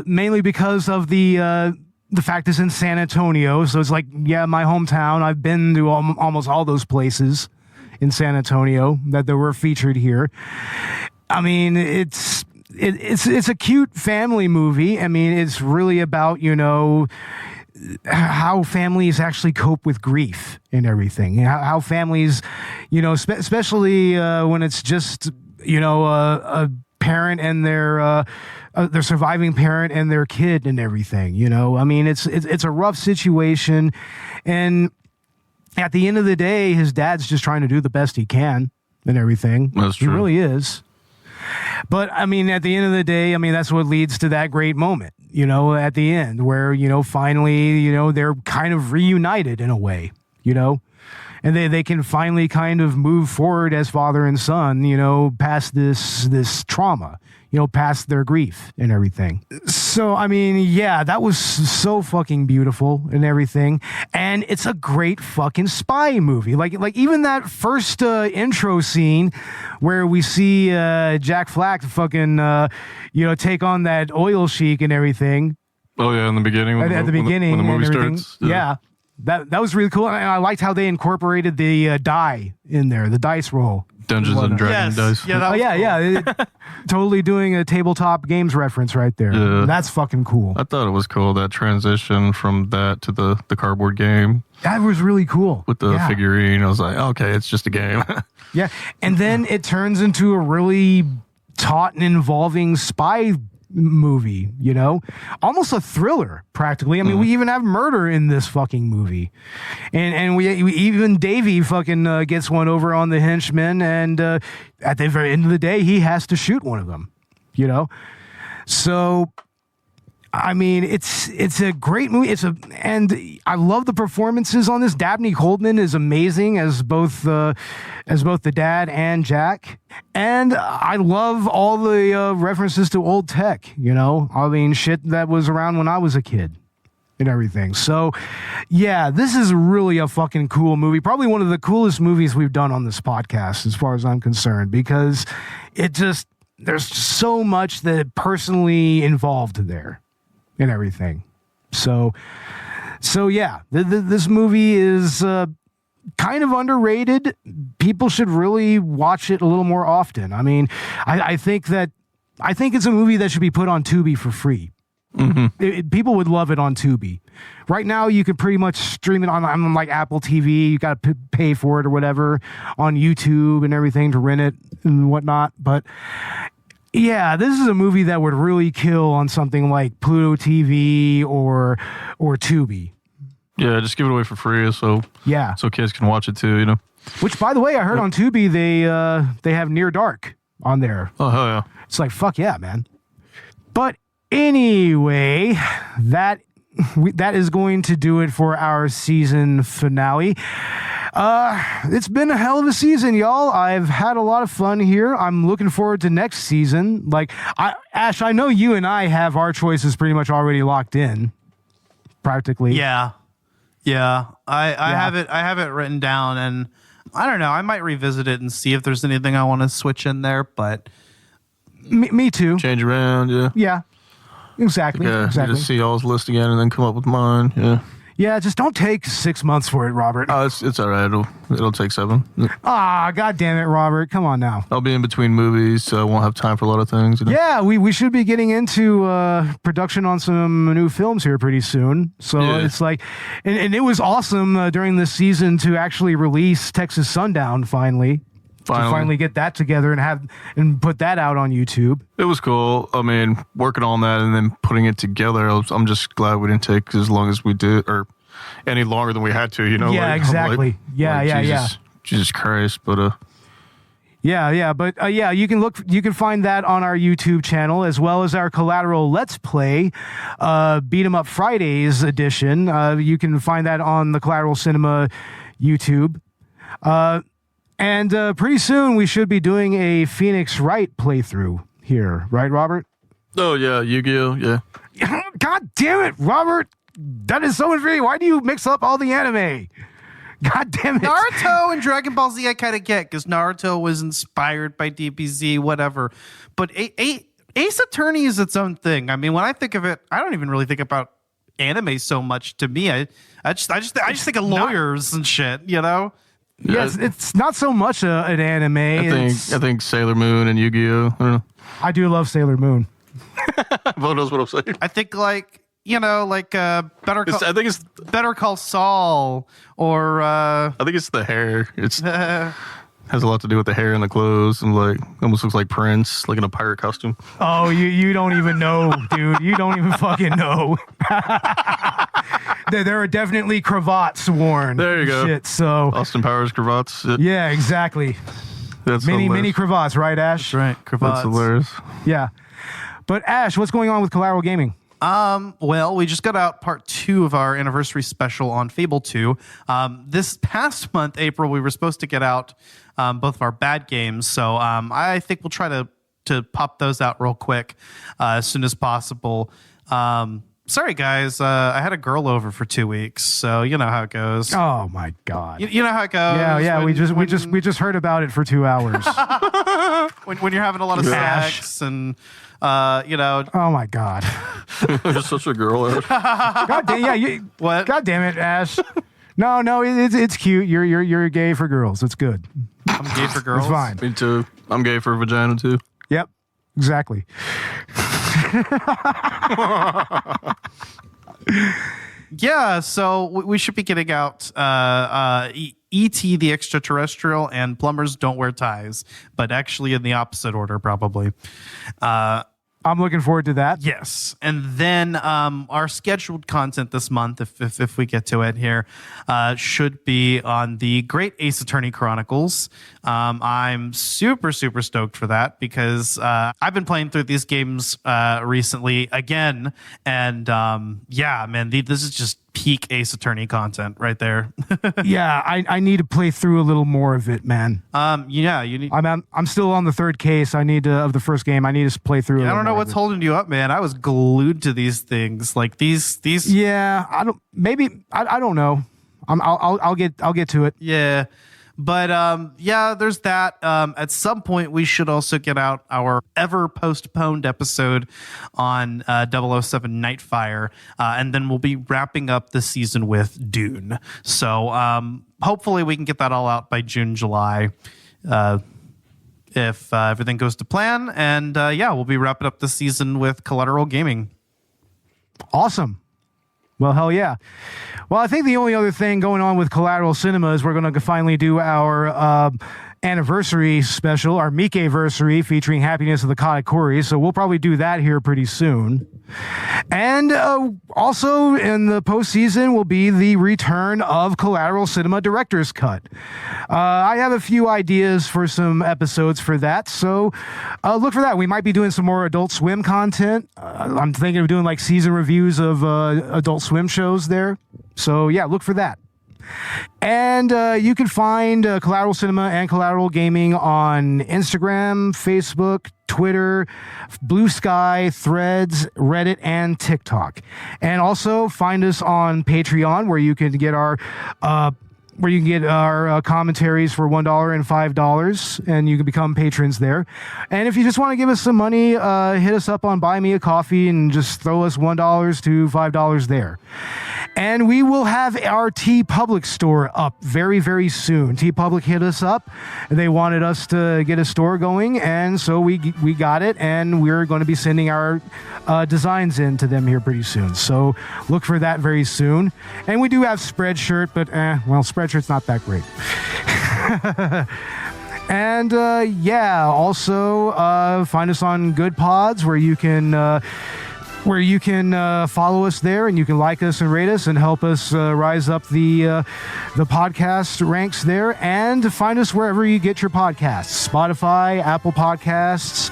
mainly because of the fact it's in San Antonio, so it's like, yeah, my hometown. I've been to almost all those places in San Antonio that were featured here. I mean, it's a cute family movie. I mean, it's really about, how families actually cope with grief and everything. How families, especially when it's just, a parent and their surviving parent and their kid and everything, I mean, it's a rough situation, and at the end of the day, his dad's just trying to do the best he can and everything. That's true. He really is. But, I mean, at the end of the day, I mean, that's what leads to that great moment, at the end where, finally, they're kind of reunited in a way, and they can finally kind of move forward as father and son, past this trauma, past their grief and everything. So, I mean, yeah, that was so fucking beautiful and everything. And it's a great fucking spy movie. Like even that first intro scene where we see Jack Flack fucking, take on that oil sheik and everything. Oh, yeah, in the beginning. At the beginning. When the movie starts. Yeah. That was really cool. And I liked how they incorporated the die in there, the dice roll. Dungeons and Dragons dice. Yeah, totally doing a tabletop games reference right there. Yeah. That's fucking cool. I thought it was cool, that transition from that to the cardboard game. That was really cool. With the figurine, I was like, okay, it's just a game. Yeah, and then it turns into a really taut and involving spy movie, almost a thriller practically. I mean, we even have murder in this fucking movie, and we even Davey fucking gets one over on the henchmen, and at the very end of the day, he has to shoot one of them, So I mean, it's a great movie. And I love the performances on this. Dabney Coleman is amazing as both the dad and Jack. And I love all the references to old tech. I mean, shit that was around when I was a kid and everything. So, yeah, this is really a fucking cool movie. Probably one of the coolest movies we've done on this podcast, as far as I'm concerned, because there's so much that personally involved there. And everything. So yeah, this movie is kind of underrated. People should really watch it a little more often. I mean, I think it's a movie that should be put on Tubi for free. Mm-hmm. People would love it on Tubi. Right now, you can pretty much stream it on like Apple TV. You got to pay for it or whatever on YouTube and everything to rent it and whatnot. But yeah, this is a movie that would really kill on something like Pluto TV or Tubi. Yeah, just give it away for free so kids can watch it too, Which, by the way, I heard on Tubi they have Near Dark on there. Oh, hell yeah. It's like, fuck yeah, man. But anyway, that is going to do it for our season finale. It's been a hell of a season, y'all. I've had a lot of fun here. I'm looking forward to next season. Like, Ash, I know you and I have our choices pretty much already locked in, practically. Yeah. I have it written down, and I don't know. I might revisit it and see if there's anything I want to switch in there. But me too. Change around, yeah. Yeah. Exactly. Just see y'all's list again and then come up with mine. Yeah. Yeah, just don't take 6 months for it, Robert. Oh, it's all right. It'll take 7. God damn it, Robert. Come on now. I'll be in between movies, so I won't have time for a lot of things. Yeah, we should be getting into production on some new films here pretty soon. So it's like, and it was awesome during this season to actually release Texas Sundown finally. To finally get that together and put that out on YouTube. It was cool. I mean, working on that and then putting it together, I'm just glad we didn't take as long as we did, or any longer than we had to, Yeah, exactly. Jesus Christ, but you can find that on our YouTube channel, as well as our Collateral Let's Play, Beat 'em Up Fridays edition. You can find that on the Collateral Cinema YouTube. And pretty soon we should be doing a Phoenix Wright playthrough here, right, Robert? Oh yeah, Yu-Gi-Oh, yeah. God damn it, Robert! That is so infuriating. Why do you mix up all the anime? God damn it. Naruto and Dragon Ball Z I kind of get, because Naruto was inspired by DBZ, whatever. But Ace Attorney is its own thing. I mean, when I think of it, I don't even really think about anime so much. To me, I just think of lawyers and shit, Yes, it's not so much an anime. I think Sailor Moon and Yu-Gi-Oh. I don't know. I do love Sailor Moon. Everyone knows what I'm saying. I think Better Call Saul, or I think it's the hair. It's has a lot to do with the hair and the clothes, and almost looks like Prince, like in a pirate costume. Oh, you don't even know, dude. You don't even fucking know. There are definitely cravats worn. There you go. Shit, so Austin Powers cravats. Yeah, exactly. That's many cravats, right, Ash? That's right, cravats. That's hilarious. Yeah. But Ash, what's going on with Collateral Gaming? Well, we just got out part 2 of our anniversary special on Fable 2. This past month, April, we were supposed to get out both of our bad games. So I think we'll try to pop those out real quick as soon as possible. Sorry, guys. I had a girl over for 2 weeks, so you know how it goes. Oh my god. You know how it goes. Yeah. We just heard about it for 2 hours. when you're having a lot of sex and Oh my god. You're such a girl, Ash. God damn. What? God damn it, Ash. No. It's cute. You're gay for girls. It's good. I'm gay for girls. It's fine. Me too. I'm gay for vagina too. Yep. Exactly. Yeah, so we should be getting out E.T. the Extraterrestrial and Plumbers Don't Wear Ties, but actually in the opposite order, probably. I'm looking forward to that. Yes. And then our scheduled content this month, if we get to it here, should be on the Great Ace Attorney Chronicles. I'm super, super stoked for that because I've been playing through these games recently again. And yeah, man, this is just peak Ace Attorney content right there. Yeah, I need to play through a little more of it, man. Yeah, you need. I'm still on the third case. I need to, of the first game. I need to play through. I don't know what's holding you up, man. I was glued to these things, like these. Yeah, I don't. Maybe I don't know. I'll get to it. Yeah. But yeah, there's that. At some point, we should also get out our ever postponed episode on 007 Nightfire, and then we'll be wrapping up the season with Dune. So hopefully we can get that all out by June, July, if everything goes to plan. And yeah, we'll be wrapping up the season with Collateral Gaming. Awesome. Well, hell yeah. Well, I think the only other thing going on with Collateral Cinema is we're going to finally do our anniversary special, our Mike-versary featuring Happiness of the Katakuri. So we'll probably do that here pretty soon. And also in the postseason will be the return of Collateral Cinema Director's Cut. I have a few ideas for some episodes for that, so look for that. We might be doing some more Adult Swim content. I'm thinking of doing like season reviews of Adult Swim shows there. So yeah, look for that. And you can find Collateral Cinema and Collateral Gaming on Instagram, Facebook, Twitter, Blue Sky, Threads, Reddit, and TikTok. And also find us on Patreon, where you can get our commentaries for $1 and $5, and you can become patrons there. And if you just want to give us some money, hit us up on Buy Me a Coffee and just throw us $1 to $5 there. And we will have our TeePublic store up very, very soon. TeePublic hit us up. They wanted us to get a store going, and so we got it, and we're going to be sending our designs in to them here pretty soon. So look for that very soon. And we do have Spreadshirt, but Spreadshirt's not that great. And yeah, also find us on Good Pods, where you can follow us there, and you can like us and rate us and help us rise up the podcast ranks there. And find us wherever you get your podcasts: Spotify, Apple Podcasts,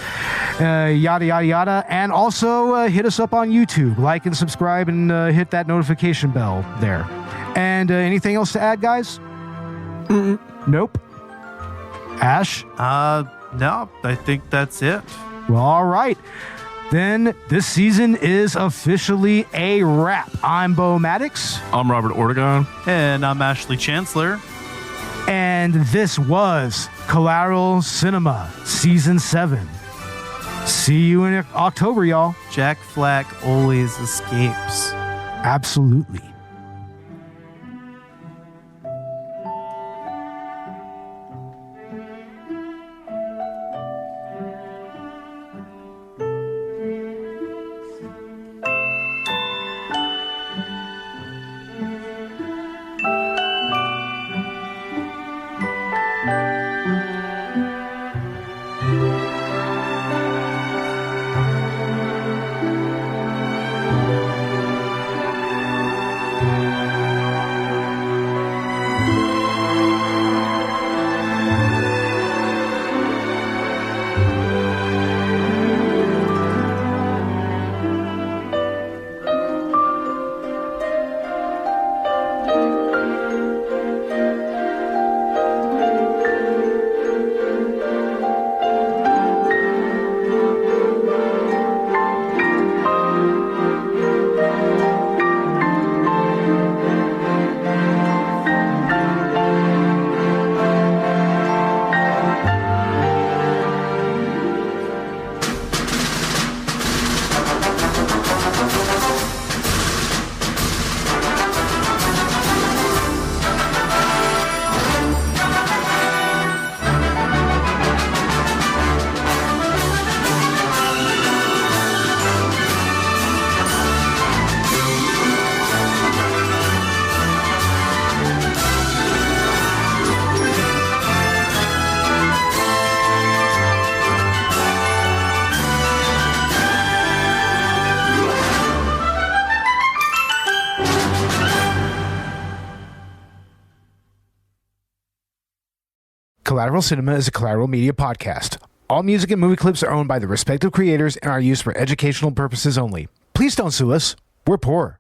yada yada yada. And also hit us up on YouTube, like and subscribe, and hit that notification bell there. And anything else to add, guys? Nope. Ash? No, I think that's it. Well, all right. Then this season is officially a wrap. I'm Bo Maddox. I'm Robert Ortegon. And I'm Ashley Chancellor. And this was Collateral Cinema Season 7. See you in October, y'all. Jack Flack always escapes. Absolutely. Collateral Cinema is a Collateral Media podcast. All music and movie clips are owned by the respective creators and are used for educational purposes only. Please don't sue us. We're poor.